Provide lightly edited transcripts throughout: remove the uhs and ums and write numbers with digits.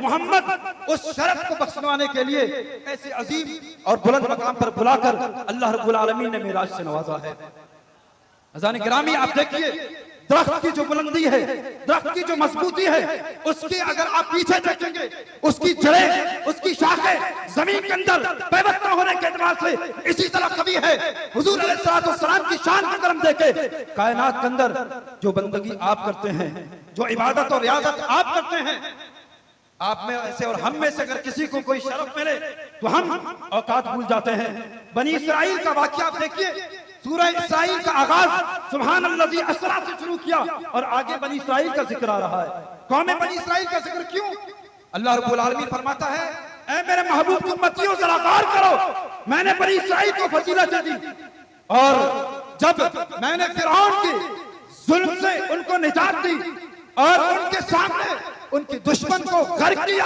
मोहम्मद उस शर्फ को बख्शवाने के लिए ऐसे अजीम और बुलंद मकाम पर बुलाकर अल्लाह रब्बुल आलमीन ने मेराज से नवाजा है। अज़ान गिरामी, आप देखिए दरख्त की जो बुलंदी है, दरख्त की जो मजबूती है, उसकी अगर आप पीछे देखेंगे, उसकी जड़ें, उसकी शाखें जमीन के अंदर पैवस्त होने के एतबार से इसी तरह कभी है। हुजूर अलैहिस्सलाम की शान को करम देके कायनात के अंदर जो बंदगी आप करते हैं, जो इबादत और रियाजत आप करते हैं, आप में ऐसे और हम में से अगर किसी को कोई शरफ मिले तो हम औकात भूल जाते हैं। बनी इस्राइल का वाकया आप देखिए, सूरह इस्राइल का आगाज सुभान अल्लज़ी अस्रा से शुरू किया और आगे बनी इस्राइल का जिक्र आ रहा है। कौम बनी इस्राइल का जिक्र क्यों? अल्लाह रब्बुल आलमीन फरमाता है, ऐ मेरे महबूब की उम्मतियों जरा गौर करो, मैंने बनी इस्राइल को फजीलत दी और जब मैंने फिरौन के जुल्म से उनको निजात दी और उनके सामने उनके दुश्मन को गर्क किया,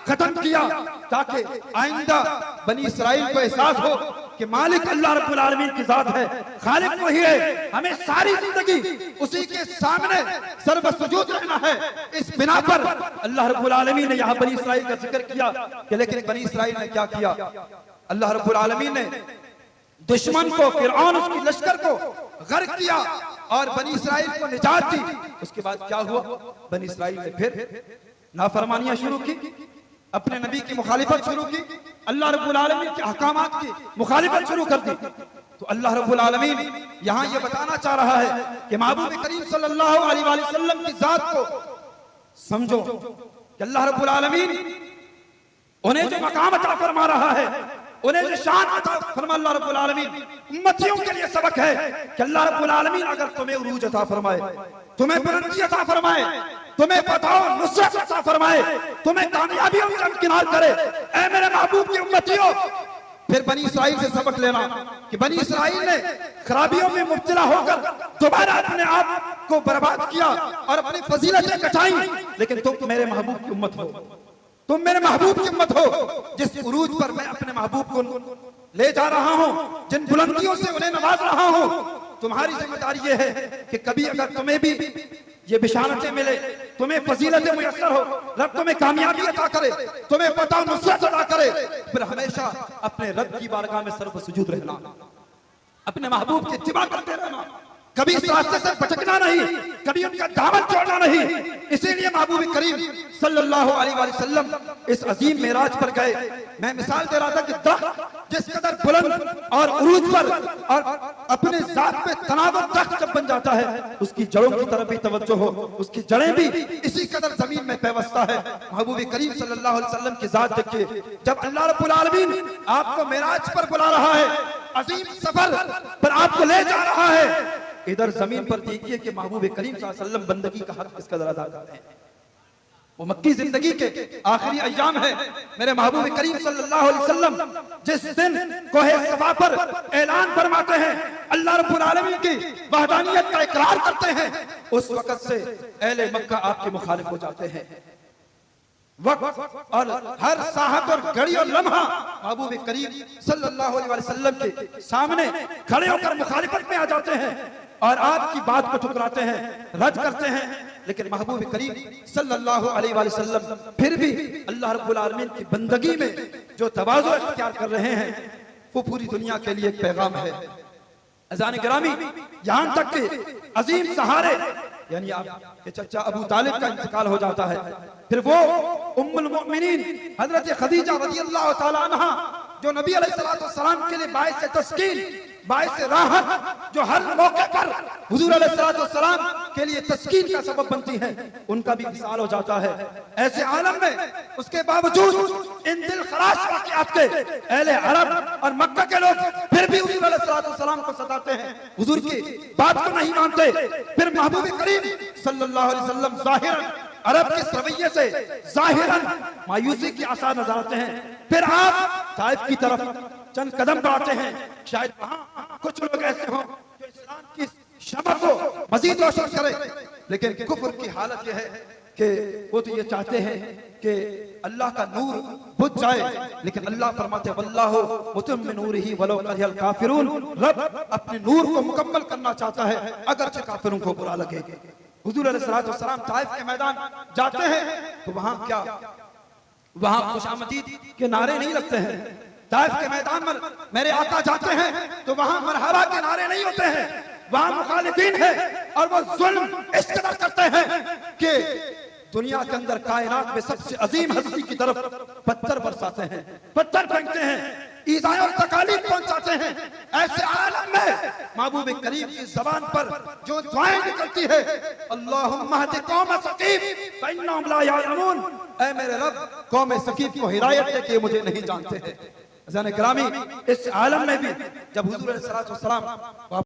खत्म किया, ताकि आइंदा बनी इस्राइल को एहसास हो कि मालिक अल्लाह रब्बुल आलमीन की जात है, खालिक वही है, हमें सारी जिंदगी उसी के सामने सर्वसुजूद रहना है। इस बिना पर अल्लाह रब्बुल आलमीन ने यहाँ बनी इस्राइल का जिक्र किया कि लेकिन बनी इस्राइल ने क्या किया? अल्लाह रब्बुल आलमीन ने दुश्मन को, फिरौन उसकी लश्कर को गर्क किया और बनी इस्राइल को निजात दी। उसके बाद क्या हुआ? बनी इस्राइल ने फिर नाफरमानियां शुरू की, अपने नबी की मुखालिफत शुरू की, अल्लाह रब्बुल आलमीन के अहकामात की मुखालिफत शुरू कर दी। तो अल्लाह रब्बुल आलमीन यहाँ ये बताना चाह रहा है कि महबूब करीम सल्लल्लाहु अलैहि वसल्लम की जात को समझो कि अल्लाह रब्बुल आलमीन उन्हें जो मकाम अता फरमा रहा है, उन्हें जो शान अता फरमा अल्लाह रब्बुल आलमीन, उम्मतियों के लिए सबक है कि अल्लाह रब्बुल आलमीन अगर तुम्हें उरूज अता फरमाए, तुम्हें बुलंदी अता फरमाए, तुम्हें बताओ नुसरत अता फरमाए, तुम्हें कामयाबियों से हमकिनार करे, ऐ मेरे महबूब की उम्मतियों, फिर बनी इस्राइल से सबक लेना कि बनी इस्राइल ने खराबियों में मुब्तला होकर दोबारा अपने आप को बर्बाद किया और अपनी फजीलतें कटाई। लेकिन तुम मेरे महबूब की उम्मत हो, तुम मेरे महबूब की उम्मत हो, जिस उरूज पर मैं अपने महबूब को ले जा रहा हूं, जिन बुलंदियों से उन्हें नवाज रहा हूं, तुम्हारी जिम्मेदारी यह है कि कभी अगर तुम्हें भी ये बिशारतें मिले, तुम्हें फजीलतें मुयस्सर हो, रब तुम्हें कामयाबी अता करे, तुम्हें पता नुसरत अता करे, फिर हमेशा अपने रब की बारगाह में सर्वसुजूद रहना, अपने महबूब की इत्तिबा करते रहना, कभी इस रास्ते से भटकना नहीं, कभी उनका दामन छोड़ना नहीं। इसीलिए महबूब करीम सल्लल्लाहु अलैहि वसल्लम इस अजीम मेराज पर गए। मैं मिसाल दे रहा था कि दरख्त जिस कदर बुलंद और उरूज पर और अपने जात पे तनावुर दरख्त जब बन जाता है, उसकी जड़ों की तरफ भी तवज्जो हो, उसकी जड़ें भी इसी कदर जमीन में पैवस्ता है। महबूब करीम सल्लल्लाहु अलैहि वसल्लम की जात देखिए, जब अल्लाह रब्बुल आलमीन आपको मेराज पर बुला रहा है, अजीम सफर पर आपको ले जा रहा है, इधर जमीन पर देखिए कि महबूब करीम सल्लल्लाहु अलैहि वसल्लम बंदगी का हक किस कदर अदा करते हैं। वो मक्की जिंदगी के आखिरी अय्याम है, मेरे महबूब करीम सल्लल्लाहु अलैहि वसल्लम जिस दिन कोहे सफा पर ऐलान फरमाते हैं, अल्लाह रब्बुल आलमीन की वहदानियत का इकरार करते हैं, उस वक्त से अहले मक्का आपके मुखालिफ हो जाते हैं। वक्त और हर साहत और घड़ी और लम्हा महबूब करीम सल्लल्लाहु अलैहि वसल्लम के सामने खड़े होकर मुखालिफत में आ जाते हैं और आपकी बात को ठुकराते हैं, रद्द करते हैं। लेकिन महबूब करीम सल्लल्लाहु अलैहि वसल्लम फिर भी अल्लाह रब्बुल आलमीन की बंदगी में जो तवाज़ु इख्तियार कर रहे हैं, वो पूरी दुनिया के लिए एक पैगाम है। अज़ान गिरामी, यहाँ तक कि अजीम सहारे यानी आपके चचा अबू तालिब का इंतकाल हो जाता है, फिर वो उम्मुल मोमिनीन हजरत खदीजा रज़ियल्लाहु ताला अन्हा जो नबी अलैहिस्सलातु वस्सलाम के लिए बाइस तस्कीन, बाइस राहत, जो हर मौके पर हुजूर अलैहिस्सलातु वस्सलाम के लिए तस्कीन का सबब बनती हैं, उनका भी विसाल हो जाता है। ऐसे आलम में उसके बावजूद इन दिल खराश वाक़ियात के अहले अरब और मक्का के लोग फिर भी हुजूर अलैहिस्सलातु वस्सलाम को सताते हैं, हुजूर की बात को नहीं मानते। फिर महबूब करीम सल्लल्लाहु अलैहि वसल्लम ज़ाहिरन अरब के रवैये से ज़ाहिरन मायूसी की आसार नजर आते हैं। फिर आप ताइफ की तरफ चंद कदम बढ़ाते हैं, शायद वहां कुछ लोग ऐसे हों जो इस्लाम की शमा को मजीद रोशन करें, लेकिन कुफ्र की हालत यह है कि वो तो ये चाहते हैं कि अल्लाह का नूर बुझ जाए, लेकिन अल्लाह फरमाते वल्लाहु मुतिम्मु नूरिही वलौ करिहल काफिरून, रब अपने नूर को मुकम्मल करना चाहता है अगरचे काफिरों को बुरा लगे। हुजूर अलैहिस्सलातु वस्सलाम ताइफ के मैदान जाते हैं तो वहां क्या वहां खुशामदीद के नारे नहीं लगते हैं। ताइफ के मैदान में मेरे आका जाते हैं तो वहां मरहबा के नारे नहीं होते हैं, वहां मुखालिफीन है और वो जुल्म इस कदर करते हैं कि दुनिया के अंदर कायनात में सबसे अजीम हस्ती की तरफ पत्थर बरसाते हैं, पत्थर फेंकते हैं, ईज़ाएं और तकालीफ पहुंचाते हैं। ऐसे आलम में महबूब करीम की जबान पर जो दुआएं निकलती है, अल्लाहुम्मा हदी कौम सकीफ फइन्नहुम ला यालमून, ऐ मेरे रब कौम सकीफ को हिदायत दे के मुझे नहीं जानते हैं। अज़ान गिरामी, इस आलम में भी जब हुजूर अलैहि सलातो व सलाम